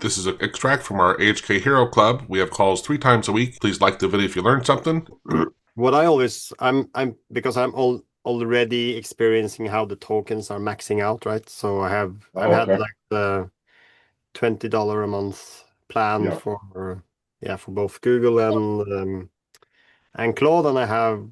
This is an extract from our AHK Hero Club. We have calls 3 times a week. Please like the video if you learned something. What I always I'm because I'm already experiencing how the tokens are maxing out, right? So I've Oh, had okay. like the $20 a month plan Yeah. for both Google and Claude, and I have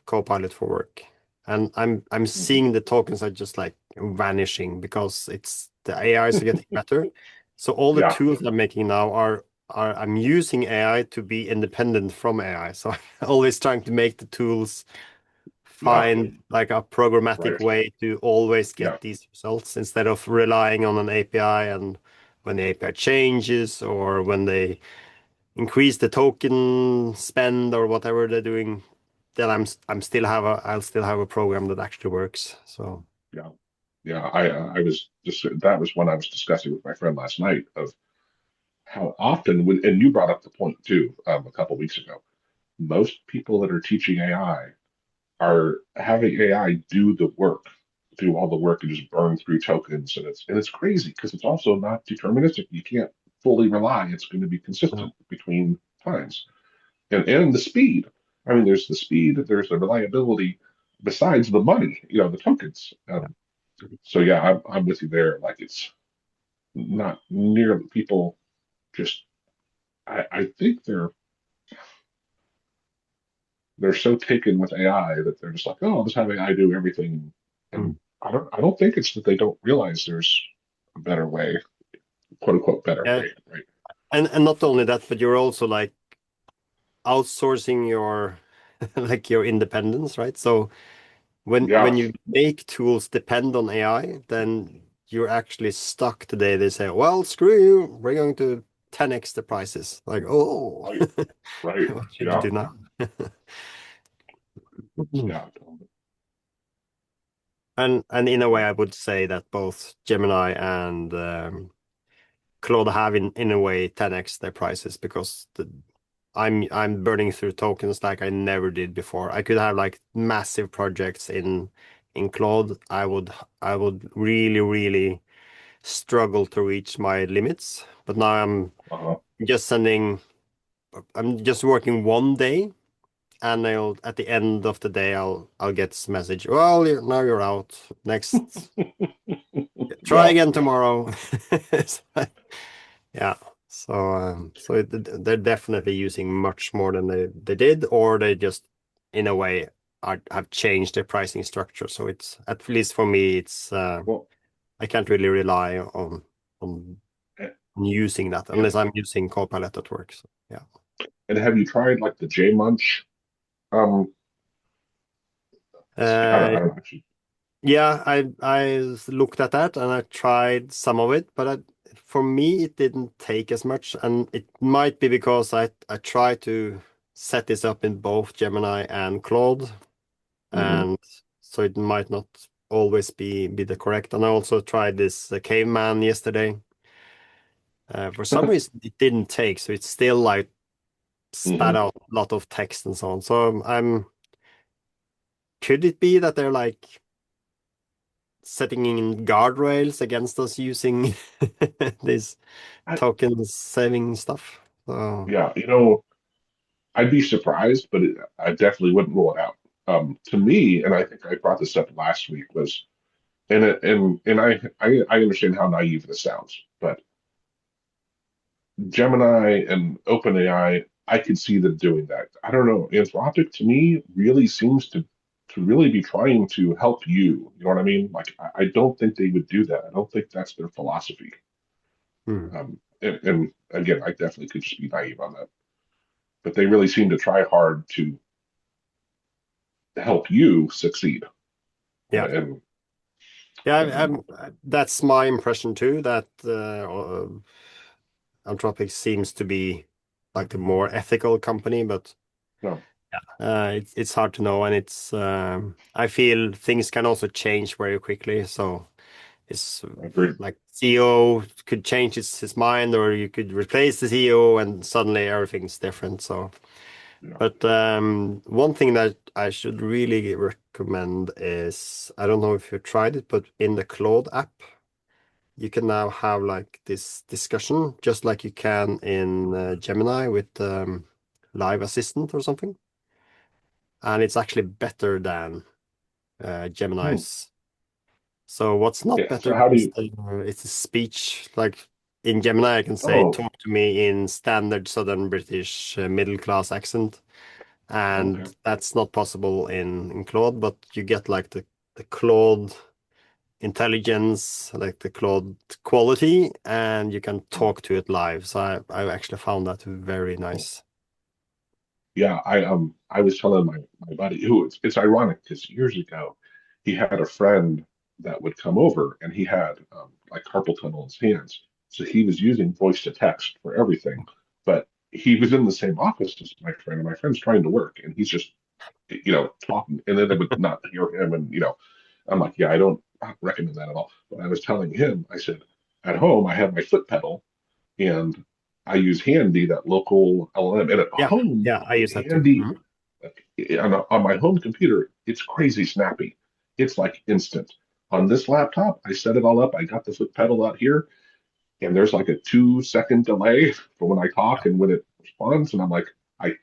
Copilot for work. And I'm Mhm. seeing the tokens are just like vanishing because it's the AIs are getting better. So all the Yeah. tools I'm making now are I'm using AI to be independent from AI. So I'm always trying to make the tools Yeah. find like a programmatic Right. way to always Yeah. get these results instead of relying on an API, and when the API changes or when they increase the token spend or whatever they're doing, then I'll still have a program that actually works. So Yeah. Yeah. I was just, that was when I was discussing with my friend last night of how often, and you brought up the point too, a couple weeks ago, most people that are teaching AI are having AI do all the work and just burn through tokens. And it's crazy because it's also not deterministic. You can't fully rely. It's going to be yeah, consistent between times. And the speed. I mean, there's the speed, there's the reliability, besides the money, the tokens. yeah. So yeah, I'm with you there. Like it's not near people just. I think they're so taken with AI that they're just like, oh, I'll just have AI do everything. Mm. And I don't think it's that they don't realize there's a better way, quote unquote better Yeah. way, right? And not only that, but you're also like outsourcing your like your independence, right? So when Yeah, you make tools depend on AI, then you're actually stuck today. They say, well, screw you, we're going to 10x the prices. Like, oh, right, right, what should you yeah, do now? yeah, And in a way, I would say that both Gemini and Claude have in a way 10x their prices because I'm burning through tokens like I never did before. I could have like massive projects in Claude. I would really struggle to reach my limits. But now uh-huh. just sending I'm just working one day, and I'll at the end of the day I'll get this message. Well, now you're out. Next, try Yeah, again tomorrow. It's like, yeah. They're definitely using much more than they did, or they just in a way have changed their pricing structure. So it's at least for me, it's well, I can't really rely on and, using that unless and I'm using Copilot at work. So, yeah. and have you tried like the J Munch? Um, I Uh, don't actually. yeah, I looked at that and I tried some of it, but for me it didn't take as much, and it might be because I tried to set this up in both Gemini and Claude, Mhm. and so it might not always be the correct. And I also tried this caveman yesterday. For some reason it didn't take, so it's still like spat Mhm. out a lot of text and so on. So could it be that they're like setting in guardrails against us using this I, token saving stuff? So yeah, I'd be surprised, but I definitely wouldn't rule it out. To me, and I think I brought this up last week, was and I understand how naive this sounds, but Gemini and OpenAI, I could see them doing that. I don't know. Anthropic to me really seems to really be trying to help you. You know what I mean? Like I don't think they would do that. I don't think that's their philosophy. hmm. And again, I definitely could just be naive on that. But they really seem to try hard to help you succeed. Yeah, And yeah, and that's my impression too, that Anthropic seems to be like the more ethical company, but no, it's hard to know, and it's I feel things can also change very quickly. So it's I agree. like CEO could change his mind, or you could replace the CEO, and suddenly everything's different. So, Yeah. but one thing that I should really recommend is, I don't know if you tried it, but in the Claude app, you can now have like this discussion, just like you can in Gemini with Live Assistant or something. And it's actually better than Hmm. Gemini's. So what's not Yeah. So better how do is you? it's the speech. Like in Gemini, I can say, Oh, talk to me in standard Southern British middle class accent. okay. And that's not possible in Claude, but you get like the Claude intelligence, like the Claude quality, and you can Oh, talk to it live. So I actually found that very oh. nice. Yeah. I was telling my buddy who it's ironic because years ago he had a friend that would come over and he had like carpal tunnel in his hands, so he was using voice to text for everything, but he was in the same office as my friend, and my friend's trying to work, and he's just talking, and then they would not hear him. And, I'm like, yeah, I don't recommend that at all. But I was telling him, I said, at home, I have my foot pedal and I use Handy, that local LLM. And at Yeah, home, yeah, I use that too. Handy, on my home computer, it's crazy snappy. It's like instant. On this laptop, I set it all up. I got the foot pedal out here, and there's like a 2 second delay from when I Yeah, talk and when it responds, and I'm like, I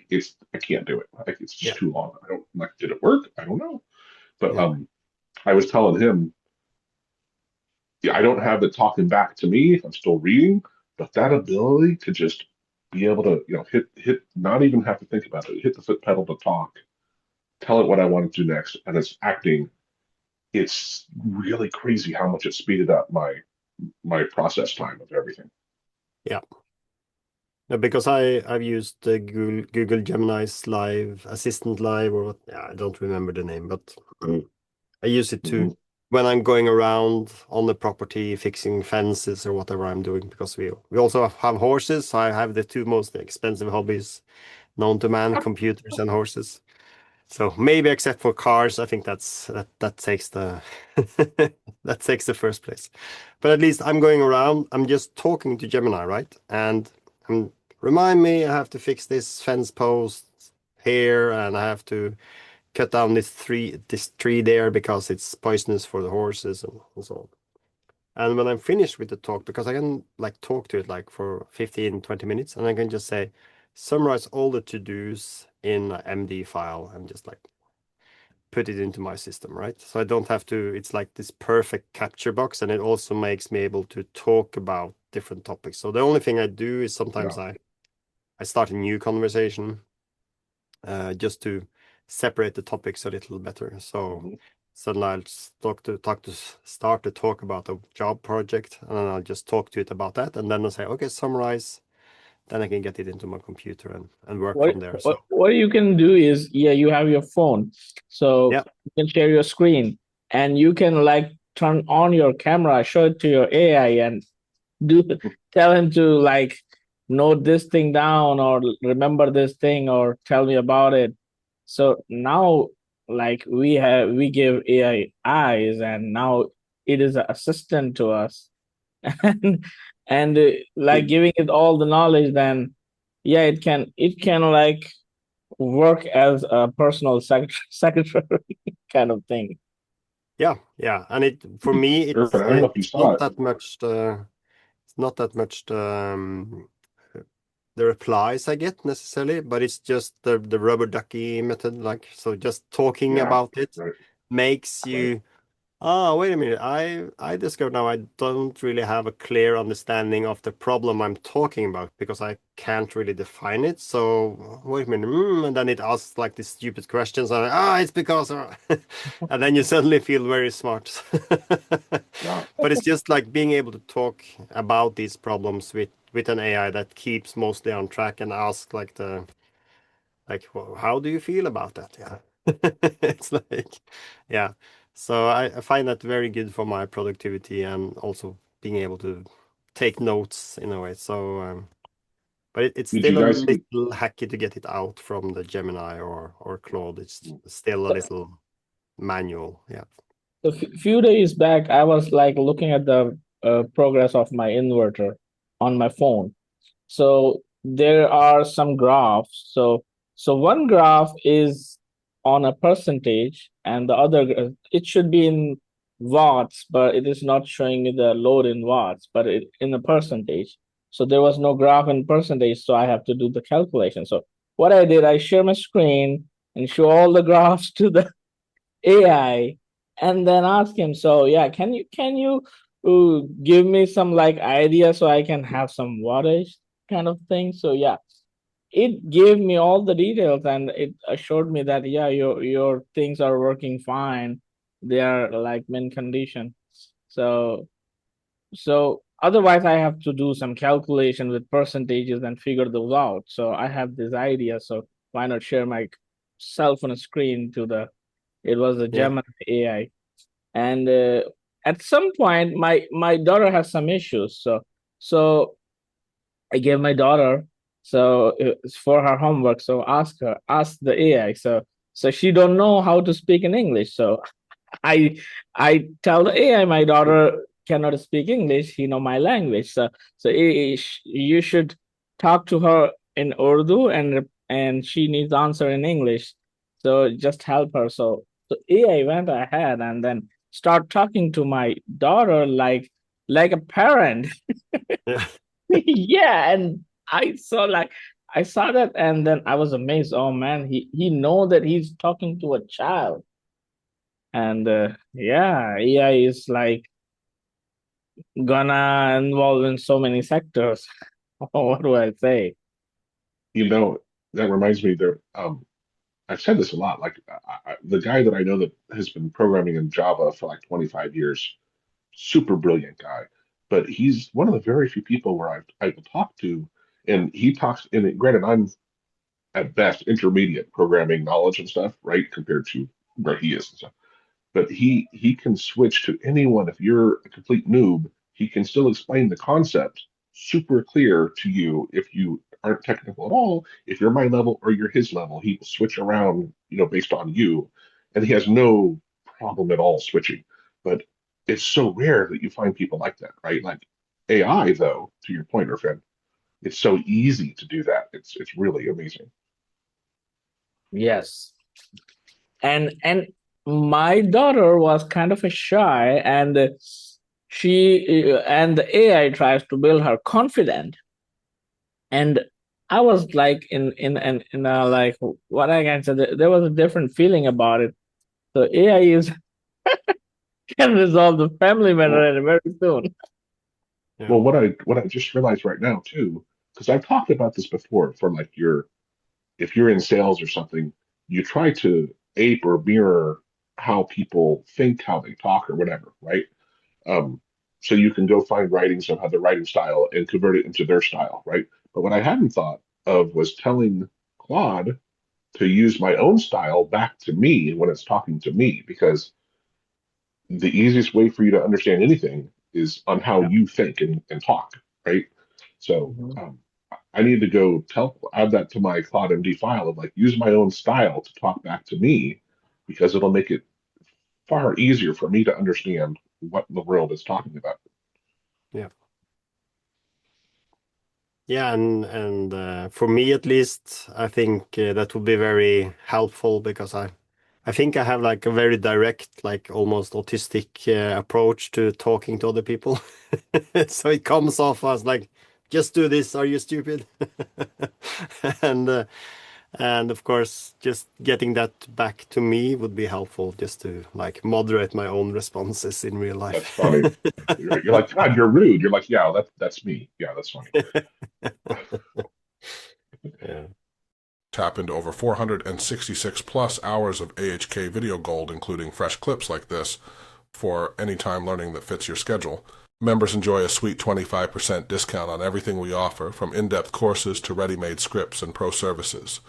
can't do it. Like it's yeah, just too long. I don't like. Did it work? I don't know. But yeah, I was telling him, yeah, I don't have it talking back to me if I'm still reading, but that ability to just be able to hit, not even have to think about it, hit the foot pedal to talk, tell it what I want to do next, and it's acting. It's really crazy how much it speeded up my process time of everything. yeah. No, because I've used the Google Gemini's Live Assistant Live or what, yeah, I don't remember the name, but I use it Hmm. to when I'm going around on the property fixing fences or whatever I'm doing because we also have horses. So I have the two most expensive hobbies known to man, computers and horses. So maybe except for cars, I think that takes the that takes the first place. But at least I'm going around, I'm just talking to Gemini, right? And remind me, I have to fix this fence post here, and I have to cut down this tree there because it's poisonous for the horses and so on. And when I'm finished with the talk, because I can like talk to it like for 15, 20 minutes, and I can just say, summarize all the to-dos in a MD file and just like put it into my system, right? So I don't have to, it's like this perfect capture box, and it also makes me able to talk about different topics. So the only thing I do is sometimes Yeah. I start a new conversation just to separate the topics a little better. So Hmm. suddenly I'll start to talk about a job project, and then I'll just talk to it about that, and then I'll say, okay, summarize. Then I can get it into my computer and work What, from there. So what you can do is, yeah, you have your phone, so yeah, you can share your screen, and you can like turn on your camera, show it to your AI, and do tell him to like note this thing down or remember this thing or tell me about it. So now, like we give AI eyes, and now it is an assistant to us, and like It, giving it all the knowledge. Then yeah, it can like work as a personal secretary kind of thing. yeah, yeah. And it for me, sure, I don't know if you it's saw not it. that much. It's not that much the replies I get necessarily, but it's just the rubber ducky method. Like so, just talking Yeah, about it right, makes right. you. Oh, wait a minute. I discovered now I don't really have a clear understanding of the problem I'm talking about because I can't really define it. So wait a minute. And then it asks like these stupid questions. And it's because, and then you suddenly feel very smart. Yeah, But it's just like being able to talk about these problems with an AI that keeps mostly on track and ask like like, well, how do you feel about that? Yeah. It's like, yeah. So I find that very good for my productivity and also being able to take notes in a way. So, but it's did you still a guys see? little hacky to get it out from the Gemini or Claude. It's still a little manual. Yeah. A few days back, I was like looking at the progress of my inverter on my phone. So there are some graphs. So one graph is on a percentage, and the other it should be in watts, but it is not showing me the load in watts, but it in a percentage. So there was no graph in percentage, so I have to do the calculation. So what I did, I share my screen and show all the graphs to the AI, and then ask him, so yeah, can you give me some like idea so I can have some wattage kind of thing? So yeah, it gave me all the details and it assured me that yeah, your things are working fine. They are like mint condition. So otherwise I have to do some calculation with percentages and figure those out. So I have this idea. So why not share my cell phone screen to the, it was a Yeah. Gemini AI. And at some point my daughter has some issues. So I gave my daughter, so it's for her homework. So ask the AI. So she don't know how to speak in English. So I I tell the AI my daughter cannot speak English. He know my language. So you should talk to her in Urdu and she needs answer in English. So just help her. So AI went ahead and then start talking to my daughter like a parent. Yeah. Yeah, and I saw that and then I was amazed. Oh man, he know that he's talking to a child. And yeah, AI is like gonna involve in so many sectors. What do I say? You know, that reminds me there. I've said this a lot. Like the guy that I know that has been programming in Java for like 25 years, super brilliant guy, but he's one of the very few people where I've talked to, and he talks. And granted, I'm at best intermediate programming knowledge and stuff, right, compared to where he is and stuff. But he can switch to anyone. If you're a complete noob, he can still explain the concept super clear to you if you aren't technical at all. If you're my level or you're his level, he will switch around, based on you, and he has no problem at all switching. But it's so rare that you find people like that, right? Like AI, though, to your point, Irfan, it's so easy to do that. It's really amazing. Yes. And my daughter was kind of a shy and she and the AI tries to build her confident. And I was like in a like what I can say, there was a different feeling about it. So AI is can resolve the family Well, matter very soon. Yeah. well, what I just realized right now too, because I've talked about this before, for like if you're in sales or something, you try to ape or mirror how people think, how they talk, or whatever, right? Um, so you can go find writings of how their writing style and convert it into their style, right? But what I hadn't thought of was telling Claude to use my own style back to me when it's talking to me, because the easiest way for you to understand anything is on how Yeah. you think and talk, right? So Mhm. I need to go add that to my Claude MD file of like use my own style to talk back to me, because it'll make it far easier for me to understand what the world is talking about. Yeah. Yeah, and for me at least, I think that would be very helpful because I think I have like a very direct, like almost autistic approach to talking to other people. So it comes off as like, just do this, are you stupid? And and of course, just getting that back to me would be helpful just to like moderate my own responses in real That's life. funny. You're like, God, you're rude. You're like, yeah, that's me. Yeah, that's funny. Yeah. Tap into over 466 plus hours of AHK video gold, including fresh clips like this, for anytime learning that fits your schedule. Members enjoy a sweet 25% discount on everything we offer, from in-depth courses to ready-made scripts and pro services.